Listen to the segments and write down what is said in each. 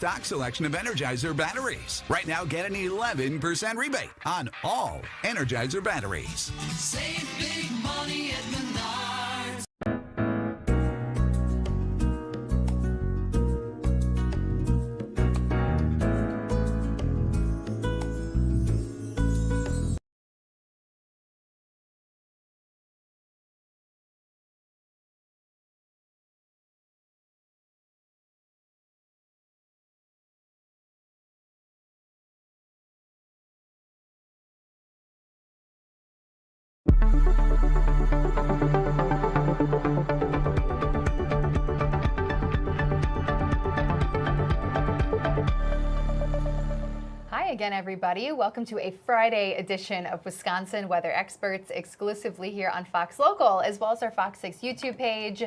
stock selection of Energizer batteries. Right now, get an 11% rebate on all Energizer batteries. Save big money at Menards. Hi again, everybody. Welcome to a Friday edition of Wisconsin Weather Experts, exclusively here on Fox Local, as well as our Fox 6 YouTube page.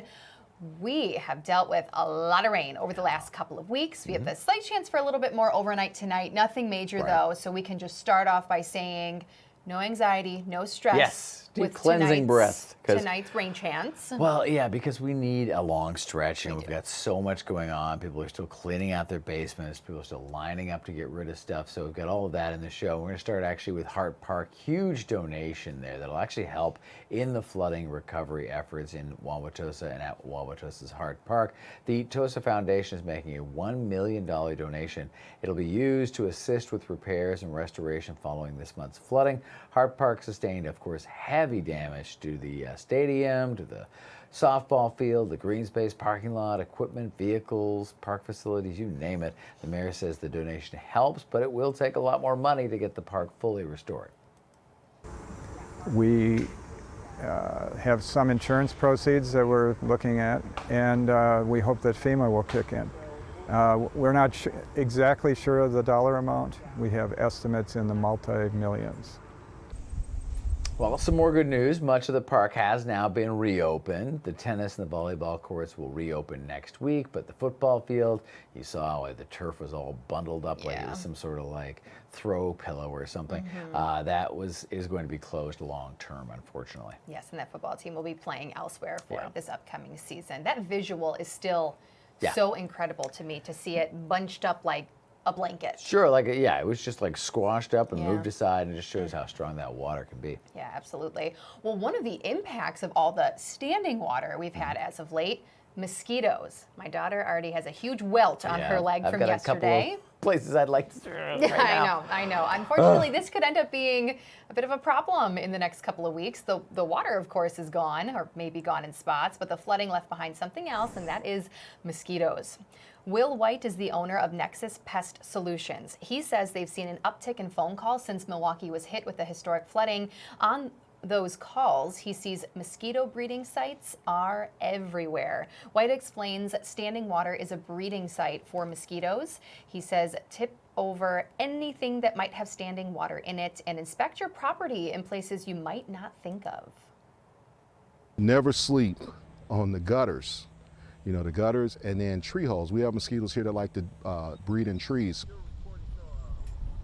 We have dealt with a lot of rain over the last couple of weeks. We have the slight chance for a little bit more overnight tonight. Nothing major, though, so we can just start off by saying no anxiety, no stress. Yes, deep cleansing breath. Tonight's rain chance. Well, yeah, because we need a long stretch. You know, we've got so much going on. People are still cleaning out their basements. People are still lining up to get rid of stuff. So we've got all of that in the show. We're going to start actually with Hart Park. Huge donation there that'll actually help in the flooding recovery efforts in Wauwatosa and at Wauwatosa's Hart Park. The Tosa Foundation is making a $1 million donation. It'll be used to assist with repairs and restoration following this month's flooding. Hart Park sustained, of course, heavy damage to the stadium, to the softball field, the green space parking lot, equipment, vehicles, park facilities, you name it. The mayor says the donation helps, but it will take a lot more money to get the park fully restored. We have some insurance proceeds that we're looking at, and we hope that FEMA will kick in. We're not exactly sure of the dollar amount. We have estimates in the multi-millions. Well, some more good news. Much of the park has now been reopened. The tennis and the volleyball courts will reopen next week, but the football field, you saw the turf was all bundled up like it was some sort of like throw pillow or something. That is going to be closed long term, unfortunately. Yes, and that football team will be playing elsewhere for this upcoming season. That visual is still so incredible to me, to see it bunched up like a blanket. Sure, it was just like squashed up and moved aside, and it just shows how strong that water can be. Yeah, absolutely. Well, one of the impacts of all the standing water we've had as of late, mosquitoes. My daughter already has a huge welt on her leg from yesterday. I've got a couple of places I'd like to right now. I know. Unfortunately, this could end up being a bit of a problem in the next couple of weeks. The water, of course, is gone, or maybe gone in spots, but the flooding left behind something else, and that is mosquitoes. Will White is the owner of Nexus Pest Solutions. He says they've seen an uptick in phone calls since Milwaukee was hit with the historic flooding. On those calls, he sees mosquito breeding sites are everywhere. White explains standing water is a breeding site for mosquitoes. He says tip over anything that might have standing water in it and inspect your property in places you might not think of. Never sleep on the gutters. You know, the gutters and then tree holes. We have mosquitoes here that like to breed in trees.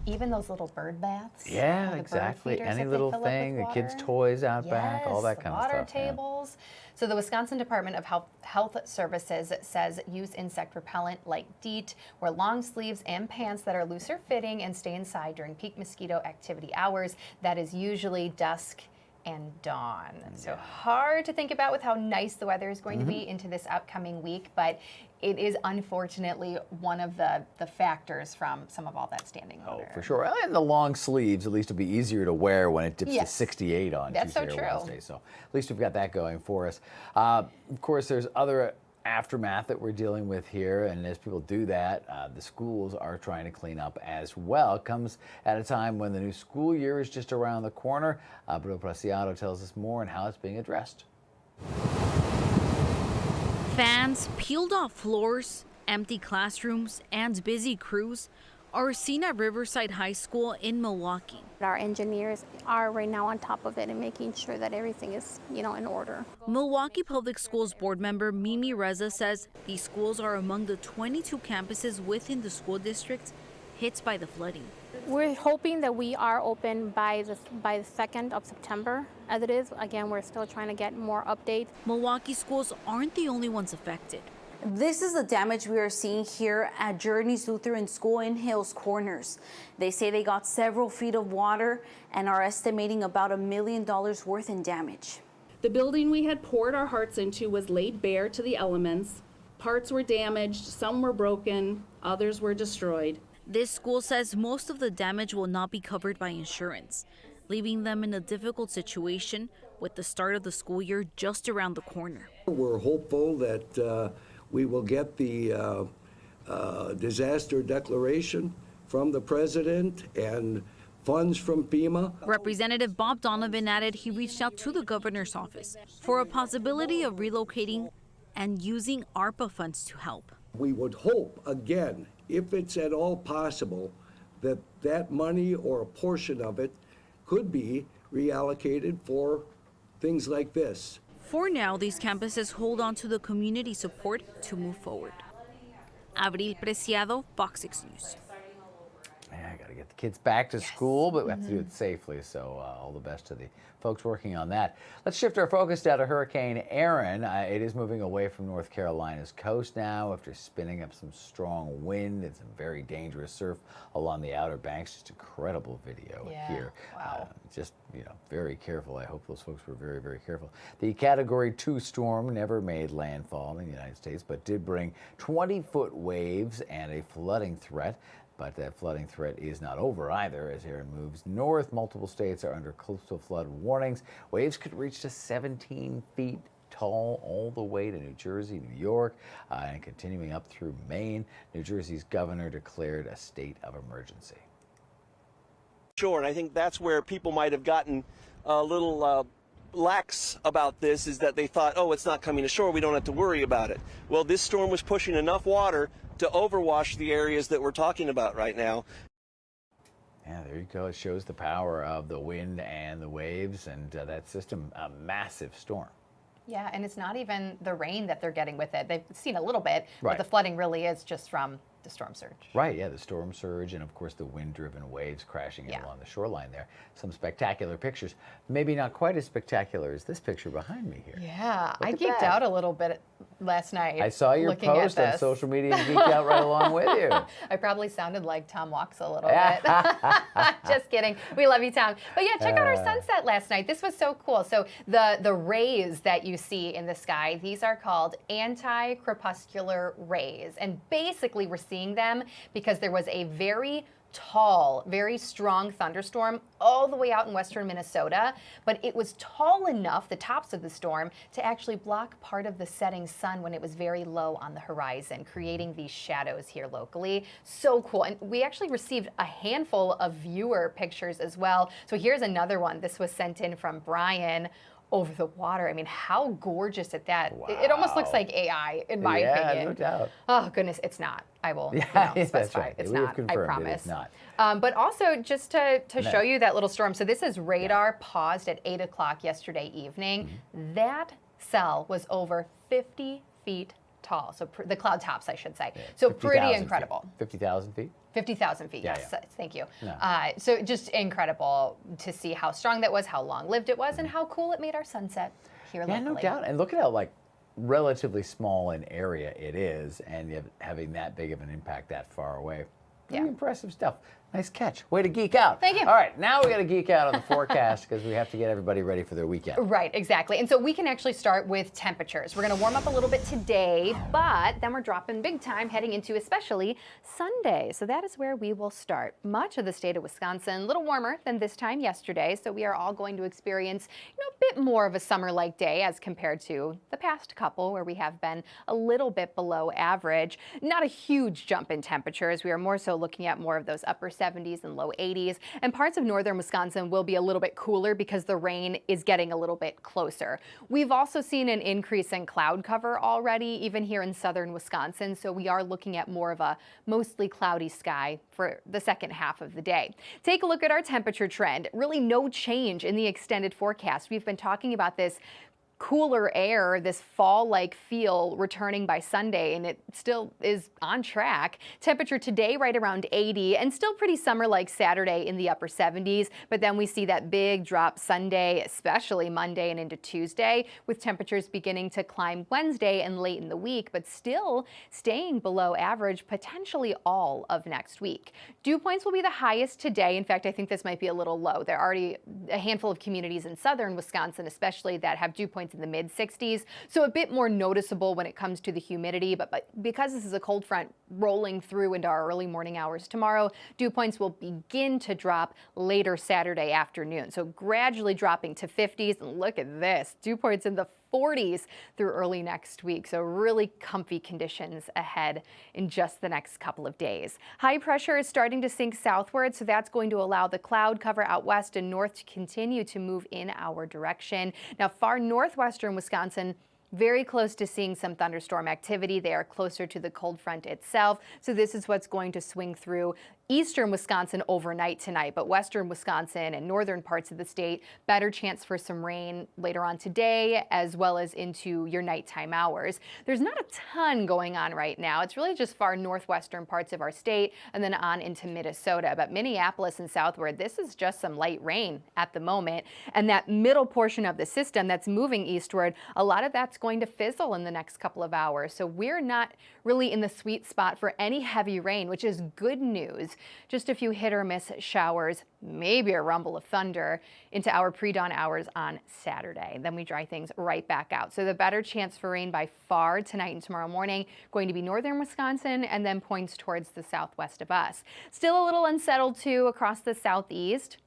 Even those little bird baths? Yeah, exactly. Any little thing, the kids' toys out back, all that kind of stuff. Water tables. So the Wisconsin Department of Health Services says use insect repellent like DEET, wear long sleeves and pants that are looser fitting, and stay inside during peak mosquito activity hours. That is usually dusk and dawn. So hard to think about with how nice the weather is going to be into this upcoming week, but it is unfortunately one of the factors from some of all that standing water. Oh, for sure. And the long sleeves, at least it'll be easier to wear when it dips to 68 on Tuesday or Wednesday. So at least we've got that going for us. Of course, there's other aftermath that we're dealing with here, and as people do that, the schools are trying to clean up as well. It comes at a time when the new school year is just around the corner. Bruno Preciado tells us more on how it's being addressed. Fans, peeled off floors, empty classrooms, and busy crews are seen at Riverside High School in Milwaukee. Our engineers are right now on top of it and making sure that everything is, in order. Milwaukee Public Schools board member Mimi Reza says these schools are among the 22 campuses within the school district hit by the flooding. We're hoping that we are open by the 2nd of September. As it is, again, we're still trying to get more updates. Milwaukee schools aren't the only ones affected. This is the damage we are seeing here at Journeys Lutheran School in Hills Corners. They say they got several feet of water and are estimating about $1 million worth in damage. The building we had poured our hearts into was laid bare to the elements. Parts were damaged, some were broken, others were destroyed. This school says most of the damage will not be covered by insurance, leaving them in a difficult situation with the start of the school year just around the corner. We're hopeful that we will get the disaster declaration from the president and funds from FEMA. Representative Bob Donovan added he reached out to the governor's office for a possibility of relocating and using ARPA funds to help. We would hope, again, if it's at all possible, that that money or a portion of it could be reallocated for things like this. For now, these campuses hold on to the community support to move forward. Abril Preciado, FOX 6 News. Yeah, I got to get the kids back to school, but we have to do it safely. So all the best to the folks working on that. Let's shift our focus now to Hurricane Erin. It is moving away from North Carolina's coast now after spinning up some strong wind and some very dangerous surf along the Outer Banks. Just incredible video here. Wow. Just, very careful. I hope those folks were very, very careful. The Category 2 storm never made landfall in the United States, but did bring 20-foot waves and a flooding threat. But that flooding threat is not over either. As Erin moves north, multiple states are under coastal flood warnings. Waves could reach to 17 feet tall all the way to New Jersey, New York, and continuing up through Maine. New Jersey's governor declared a state of emergency. Sure, and I think that's where people might have gotten a little lax about this, is that they thought, oh, it's not coming ashore, we don't have to worry about it. Well, this storm was pushing enough water to overwash the areas that we're talking about right now. Yeah, there you go. It shows the power of the wind and the waves and that system, a massive storm. Yeah, and it's not even the rain that they're getting with it. They've seen a little bit, Right. but the flooding really is just from the storm surge. Right, yeah, the storm surge and, of course, the wind-driven waves crashing in along the shoreline there. Some spectacular pictures. Maybe not quite as spectacular as this picture behind me here. Yeah, I Look at geeked that. out a lot bit last night. I saw your looking at post on this. social media and geeked out right along with you. I probably sounded like Tom Walks a little bit. Just kidding. We love you, Tom. But yeah, check out our sunset last night. This was so cool. So the rays that you see in the sky, these are called anti-crepuscular rays. And basically we're seeing them because there was a very tall, very strong thunderstorm all the way out in western Minnesota, but it was tall enough, the tops of the storm, to actually block part of the setting sun when it was very low on the horizon, creating these shadows here locally. So cool. And we actually received a handful of viewer pictures as well. So here's another one. This was sent in from Brian. Over the water. I mean, how gorgeous is that? Wow. It almost looks like AI, in my opinion. Yeah, no doubt. Oh, goodness, it's not. I will That's specify. right. It's We have not, I confirmed it promise. is not. But also, just to show you that little storm. So this is radar paused at 8 o'clock yesterday evening. That cell was over 50 feet tall. So the cloud tops, I should say. Yeah, so 50,000 pretty feet. incredible. 50,000 feet? 50,000 feet, Yeah, yes. yeah. Thank you. No. So just incredible to see how strong that was, how long-lived it was, and how cool it made our sunset here Yeah, locally. no doubt. And look at how relatively small an area it is, and yet having that big of an impact that far away. Pretty impressive stuff. Nice catch. Way to geek out. Thank you. All right, now we got to geek out on the forecast because we have to get everybody ready for their weekend. Right, exactly. And so we can actually start with temperatures. We're going to warm up a little bit today, but then we're dropping big time heading into especially Sunday. So that is where we will start. Much of the state of Wisconsin, a little warmer than this time yesterday. So we are all going to experience, a bit more of a summer-like day as compared to the past couple where we have been a little bit below average. Not a huge jump in temperatures. We are more so looking at more of those upper 70s and low 80s. And parts of northern Wisconsin will be a little bit cooler because the rain is getting a little bit closer. We've also seen an increase in cloud cover already, even here in southern Wisconsin. So we are looking at more of a mostly cloudy sky for the second half of the day. Take a look at our temperature trend. Really no change in the extended forecast. We've been talking about this cooler air, this fall-like feel returning by Sunday, and it still is on track. Temperature today right around 80 and still pretty summer-like Saturday in the upper 70s, but then we see that big drop Sunday, especially Monday and into Tuesday, with temperatures beginning to climb Wednesday and late in the week, but still staying below average potentially all of next week. Dew points will be the highest today. In fact, I think this might be a little low. There are already a handful of communities in southern Wisconsin especially that have dew points in the mid-60s, so a bit more noticeable when it comes to the humidity, but because this is a cold front rolling through into our early morning hours tomorrow, dew points will begin to drop later Saturday afternoon, so gradually dropping to 50s, and look at this, dew points in the 40s through early next week. So really comfy conditions ahead in just the next couple of days. High pressure is starting to sink southward, so that's going to allow the cloud cover out west and north to continue to move in our direction. Now, far northwestern Wisconsin, very close to seeing some thunderstorm activity. They are closer to the cold front itself. So this is what's going to swing through eastern Wisconsin overnight tonight, but western Wisconsin and northern parts of the state, better chance for some rain later on today, as well as into your nighttime hours. There's not a ton going on right now. It's really just far northwestern parts of our state and then on into Minnesota. But Minneapolis and southward, this is just some light rain at the moment. And that middle portion of the system that's moving eastward, a lot of that's going to fizzle in the next couple of hours. So we're not really in the sweet spot for any heavy rain, which is good news. Just a few hit or miss showers, maybe a rumble of thunder into our pre-dawn hours on Saturday. Then we dry things right back out. So the better chance for rain by far tonight and tomorrow morning going to be northern Wisconsin and then points towards the southwest of us. Still a little unsettled too across the southeast.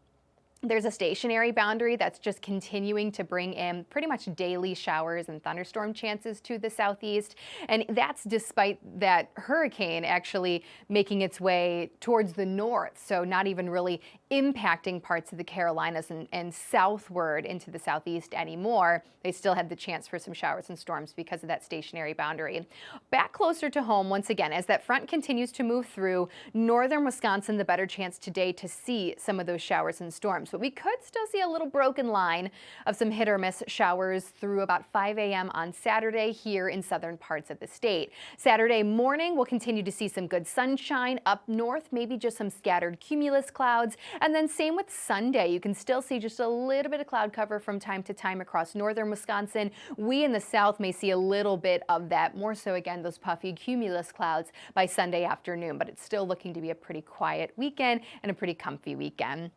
There's a stationary boundary that's just continuing to bring in pretty much daily showers and thunderstorm chances to the southeast. And that's despite that hurricane actually making its way towards the north. So not even really impacting parts of the Carolinas and southward into the southeast anymore. They still had the chance for some showers and storms because of that stationary boundary. Back closer to home once again, as that front continues to move through northern Wisconsin, the better chance today to see some of those showers and storms. But we could still see a little broken line of some hit or miss showers through about 5 a.m. on Saturday here in southern parts of the state. Saturday morning, we'll continue to see some good sunshine up north, maybe just some scattered cumulus clouds. And then same with Sunday. You can still see just a little bit of cloud cover from time to time across northern Wisconsin. We in the south may see a little bit of that, more so again, those puffy cumulus clouds by Sunday afternoon, but it's still looking to be a pretty quiet weekend and a pretty comfy weekend.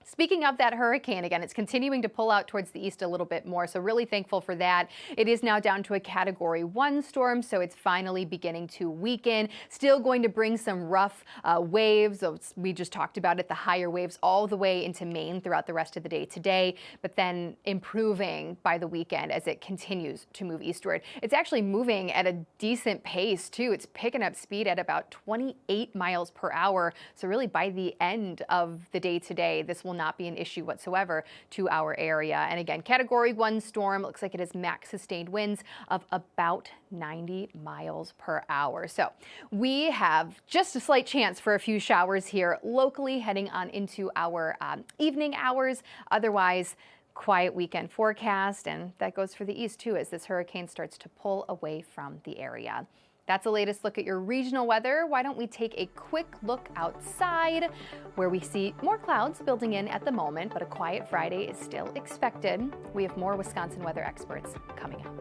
Speaking of that hurricane, again, it's continuing to pull out towards the east a little bit more, so really thankful for that. It is now down to a Category 1 storm, so it's finally beginning to weaken. Still going to bring some rough waves. We just talked about it, the higher waves all the way into Maine throughout the rest of the day today, but then improving by the weekend as it continues to move eastward. It's actually moving at a decent pace, too. It's picking up speed at about 28 miles per hour, so really by the end of the day today, this will not be an issue whatsoever to our area. And again, Category 1 storm, looks like it has max sustained winds of about 90 miles per hour. So we have just a slight chance for a few showers here locally heading on into our evening hours. Otherwise, quiet weekend forecast, and that goes for the east too as this hurricane starts to pull away from the area. That's the latest look at your regional weather. Why don't we take a quick look outside where we see more clouds building in at the moment, but a quiet Friday is still expected. We have more Wisconsin weather experts coming up.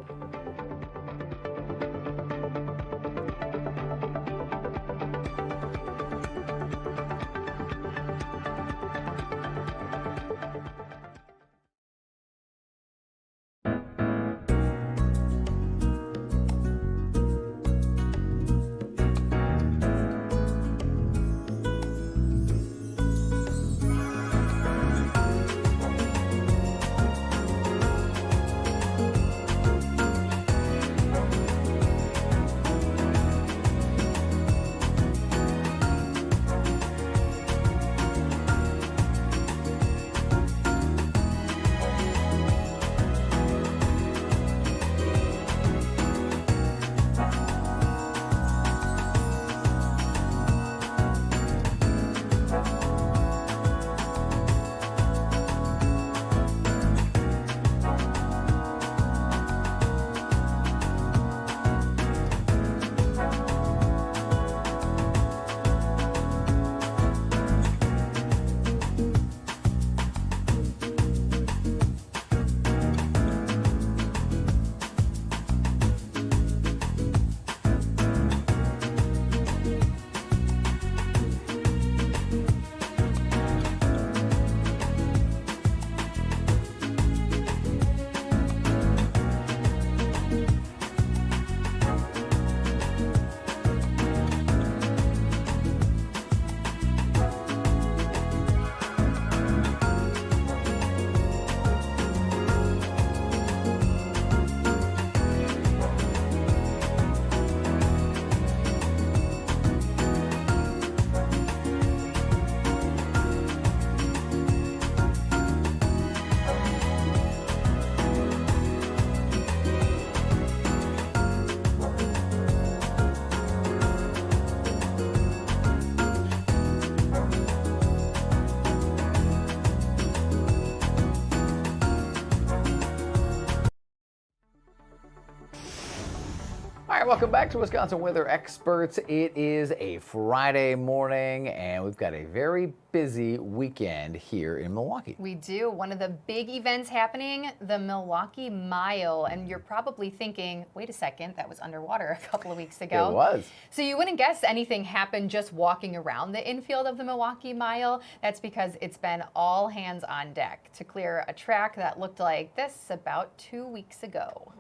right, welcome back to Wisconsin Weather Experts. It is a Friday morning, and we've got a very busy weekend here in Milwaukee. We do. One of the big events happening, the Milwaukee Mile. And you're probably thinking, wait a second, that was underwater a couple of weeks ago. It was. So you wouldn't guess anything happened just walking around the infield of the Milwaukee Mile. That's because it's been all hands on deck to clear a track that looked like this about 2 weeks ago.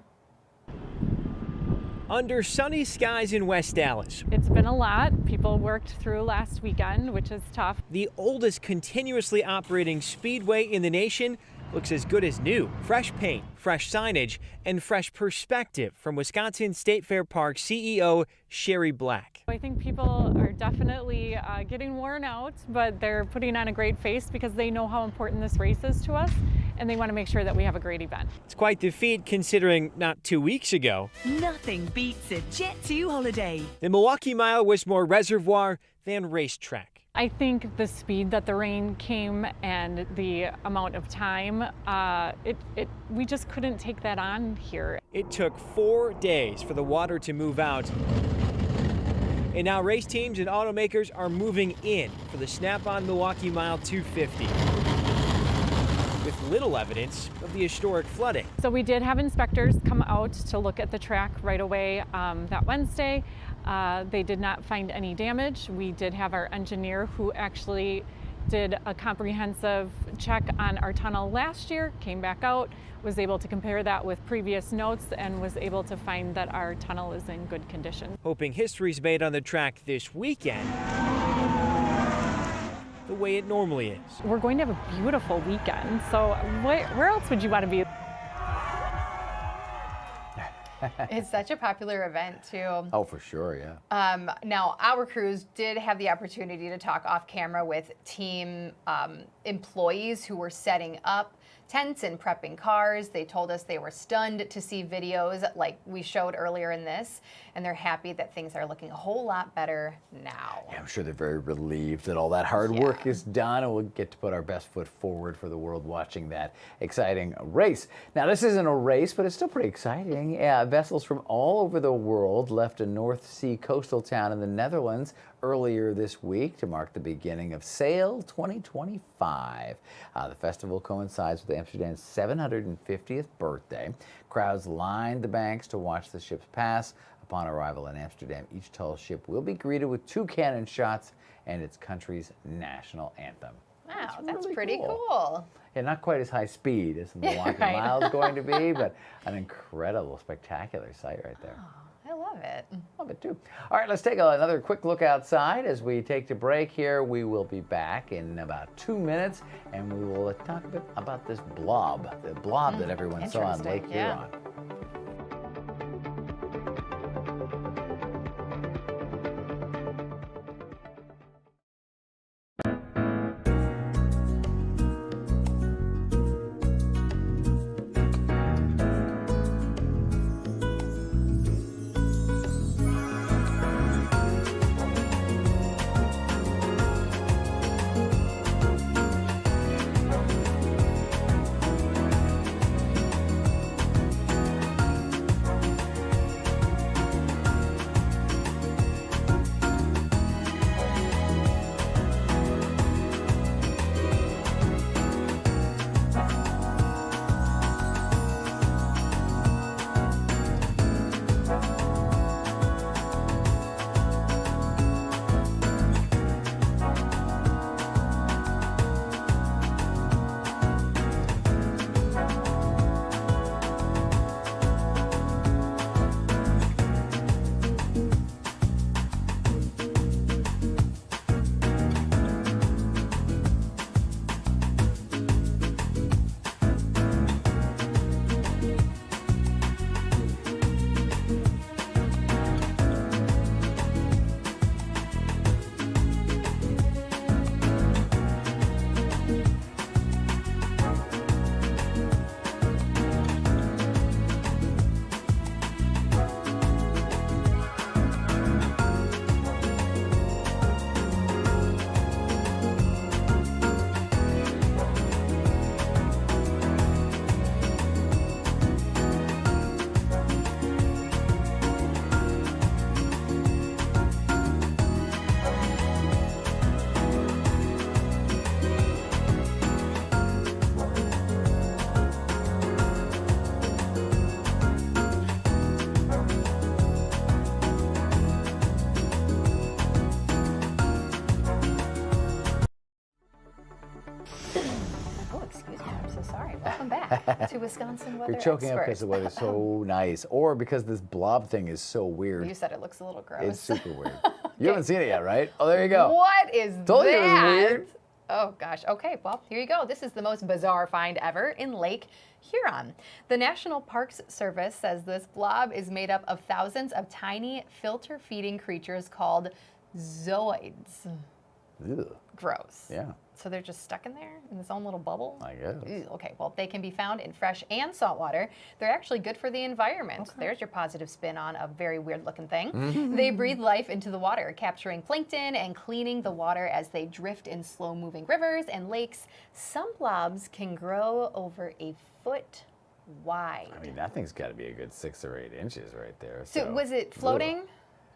Under sunny skies in West Dallas. It's been a lot. People worked through last weekend, which is tough. The oldest continuously operating speedway in the nation looks as good as new. Fresh paint, fresh signage, and fresh perspective from Wisconsin State Fair Park CEO Sherry Black. I think people are definitely getting worn out, but they're putting on a great face because they know how important this race is to us, and they want to make sure that we have a great event. It's quite the feat considering not 2 weeks ago, Nothing beats a Jet 2 holiday. the Milwaukee Mile was more reservoir than racetrack. I think the speed that the rain came and the amount of time, we just couldn't take that on here. It took 4 days for the water to move out. And now race teams and automakers are moving in for the Snap-on Milwaukee Mile 250. With little evidence of the historic flooding. So we did have inspectors come out to look at the track right away that Wednesday. They did not find any damage. We did have our engineer who actually did a comprehensive check on our tunnel last year, came back out, was able to compare that with previous notes, and was able to find that our tunnel is in good condition. Hoping history's made on the track this weekend the way it normally is. We're going to have a beautiful weekend, so where else would you want to be? It's such a popular event, too. Oh, for sure, yeah. Now, our crews did have the opportunity to talk off camera with team employees who were setting up tents and prepping cars. They told us they were stunned to see videos like we showed earlier in this, and they're happy that things are looking a whole lot better now. Yeah, I'm sure they're very relieved that all that hard work is done, and we'll get to put our best foot forward for the world watching that exciting race. Now, this isn't a race, but it's still pretty exciting. Yeah, vessels from all over the world left a North Sea coastal town in the Netherlands earlier this week to mark the beginning of Sail 2025. The festival coincides with Amsterdam's 750th birthday. Crowds lined the banks to watch the ships pass. Upon arrival in Amsterdam, each tall ship will be greeted with 2 cannon shots and its country's national anthem. Wow, that's really pretty cool. Yeah, not quite as high speed as the Milwaukee Right. Mile is going to be, but an incredible, spectacular sight right there. I love it. Love it too. All right, let's take another quick look outside as we take the break here. We will be back in about 2 minutes, and we will talk a bit about this blob, the blob that everyone saw on Lake Huron. to Wisconsin weather You're choking up because experts. the weather's so nice, or because this blob thing is so weird. You said it looks a little gross. It's super weird. You haven't seen it yet, right? Oh, there you go. What is Told that? you it was weird. Oh gosh. Okay, well, here you go. This is the most bizarre find ever in Lake Huron. The National Parks Service says this blob is made up of thousands of tiny filter-feeding creatures called zooids. Ew. Gross. Yeah. So they're just stuck in there in this own little bubble? I guess. Ew, okay, well, they can be found in fresh and salt water. They're actually good for the environment. There's your positive spin on a very weird looking thing. They breathe life into the water, capturing plankton and cleaning the water as they drift in slow moving rivers and lakes. Some blobs can grow over a foot wide. I mean, that thing's got to be a good 6 or 8 inches right there. So was it floating?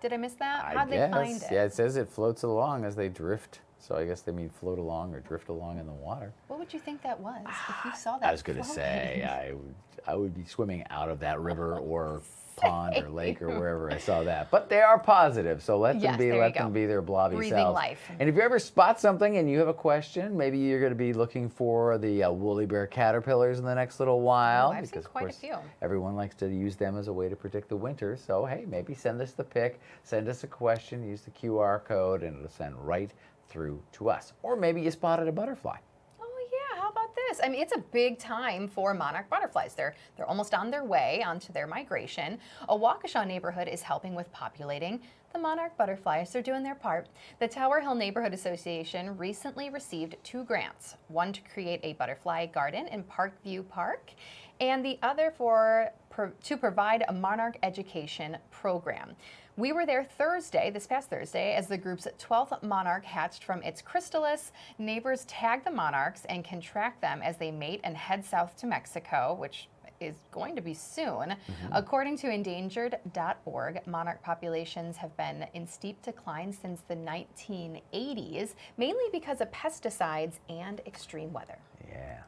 Did I miss that? How'd they find it? Yeah, it says it floats along as they drift. So I guess they mean float along or drift along in the water. What would you think that was if you saw that? I was going to say I would be swimming out of that river or pond or lake or wherever I saw that. But they are positive, so let them be their blobby Breathing selves. life. And if you ever spot something and you have a question, maybe you're going to be looking for the woolly bear caterpillars in the next little while. I've seen quite a few. Everyone likes to use them as a way to predict the winter. So hey, maybe send us the pic, send us a question, use the QR code, and it'll send right through to us. Or maybe you spotted a butterfly. Oh yeah, how about this? I mean, it's a big time for monarch butterflies. They're almost on their way onto their migration. A Waukesha neighborhood is helping with populating the monarch butterflies. They're doing their part. The Tower Hill Neighborhood Association recently received 2 grants, one to create a butterfly garden in Parkview Park, and the other to provide a monarch education program. We were there this past Thursday, as the group's 12th monarch hatched from its chrysalis. Neighbors tag the monarchs and can track them as they mate and head south to Mexico, which is going to be soon. According to endangered.org, monarch populations have been in steep decline since the 1980s, mainly because of pesticides and extreme weather. Yeah.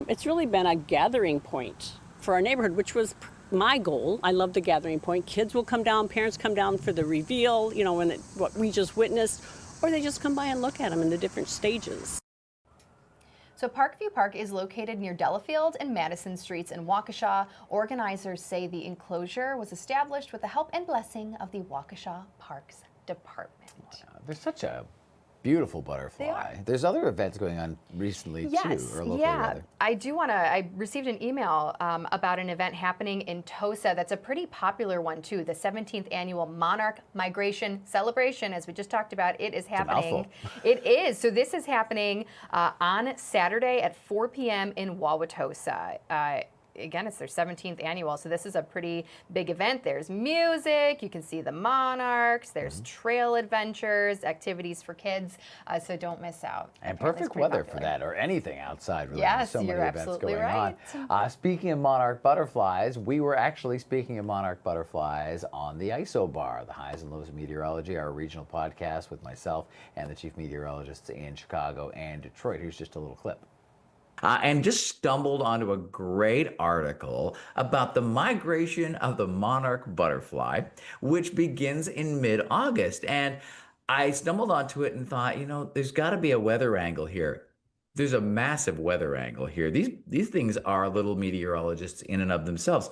It's really been a gathering point for our neighborhood, which was my goal. I love the gathering point. Kids will come down, parents come down for the reveal, you know, what we just witnessed, or they just come by and look at them in the different stages. So Parkview Park is located near Delafield and Madison Streets in Waukesha. Organizers say the enclosure was established with the help and blessing of the Waukesha Parks Department. Wow, there's such a beautiful butterfly. There's other events going on recently too, or locally rather. I received an email about an event happening in Tosa that's a pretty popular one too, the 17th annual Monarch Migration Celebration, as we just talked about. It is happening. It is. So this is happening on Saturday at 4 p.m. in Wauwatosa. Again, it's their 17th annual, so this is a pretty big event. There's music, you can see the monarchs, there's trail adventures, activities for kids, so don't miss out. And perfect weather for that, or anything outside, really. Yes, so many you're events absolutely going right. on. Speaking of monarch butterflies, we were actually speaking of monarch butterflies on the ISO Bar, the Highs and Lows of Meteorology, our regional podcast with myself and the chief meteorologists in Chicago and Detroit. Here's just a little clip. And just stumbled onto a great article about the migration of the monarch butterfly, which begins in mid-August. And I stumbled onto it and thought, you know, there's got to be a weather angle here. There's a massive weather angle here. These things are little meteorologists in and of themselves.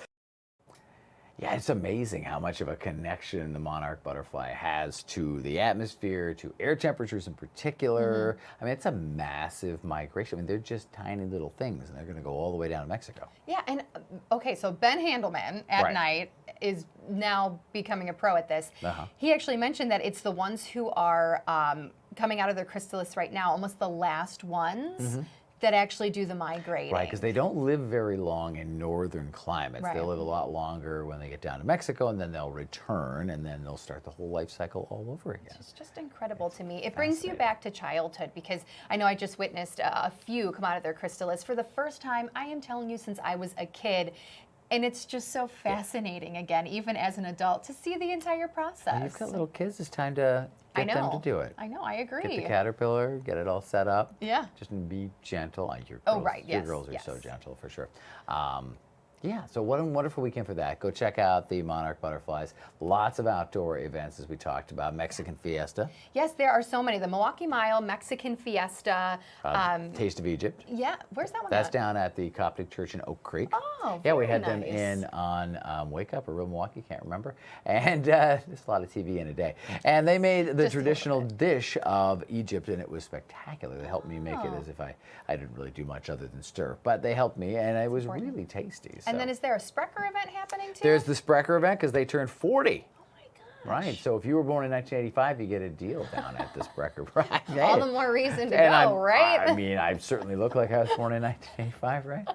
Yeah, it's amazing how much of a connection the monarch butterfly has to the atmosphere, to air temperatures in particular. I mean, it's a massive migration. I mean, they're just tiny little things, and they're going to go all the way down to Mexico. Yeah, and okay, so Ben Handelman at night is now becoming a pro at this. He actually mentioned that it's the ones who are coming out of their chrysalis right now, almost the last ones. That actually do the migrating. Right, because they don't live very long in northern climates. Right. They'll live a lot longer when they get down to Mexico, and then they'll return, and then they'll start the whole life cycle all over again. It's just incredible to me. It brings you back to childhood, because I know I just witnessed a few come out of their chrysalis for the first time, I am telling you, since I was a kid. And it's just so fascinating, again, even as an adult, to see the entire process. When you've got little kids, it's time to get them to do it. I know, I agree. Get the caterpillar, get it all set up. Yeah. Just be gentle. Your girls, Oh, right, Your yes, girls are yes. so gentle, for sure. Yeah, so what a wonderful weekend for that. Go check out the Monarch butterflies. Lots of outdoor events, as we talked about. Mexican Fiesta. Yes, there are so many. The Milwaukee Mile, Mexican Fiesta. Taste of Egypt. Yeah, where's that one? That's down at the Coptic Church in Oak Creek. Oh, yeah, we very had them nice. in on Wake Up or Real Milwaukee, can't remember. And there's a lot of TV in a day. And they made the traditional dish of Egypt, and it was spectacular. They helped me make it as if I didn't really do much other than stir. But they helped me, and it was really tasty. And then is there a Sprecher event happening too? There's the Sprecher event because they turned 40. Right, so if you were born in 1985, you get a deal down at the Sprecher. Right. All the more reason to go, right? I mean, I certainly look like I was born in 1985, right?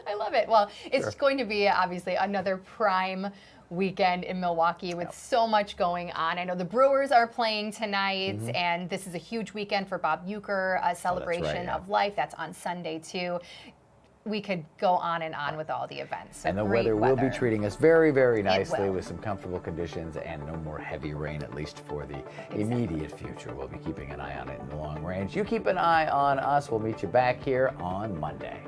I love it. Well, it's going to be obviously another prime weekend in Milwaukee with so much going on. I know the Brewers are playing tonight, and this is a huge weekend for Bob Uecker, a celebration of life. That's on Sunday too. We could go on and on with all the events. So and the weather will be treating us very, very nicely with some comfortable conditions and no more heavy rain, at least for the immediate future. We'll be keeping an eye on it in the long range. You keep an eye on us. We'll meet you back here on Monday.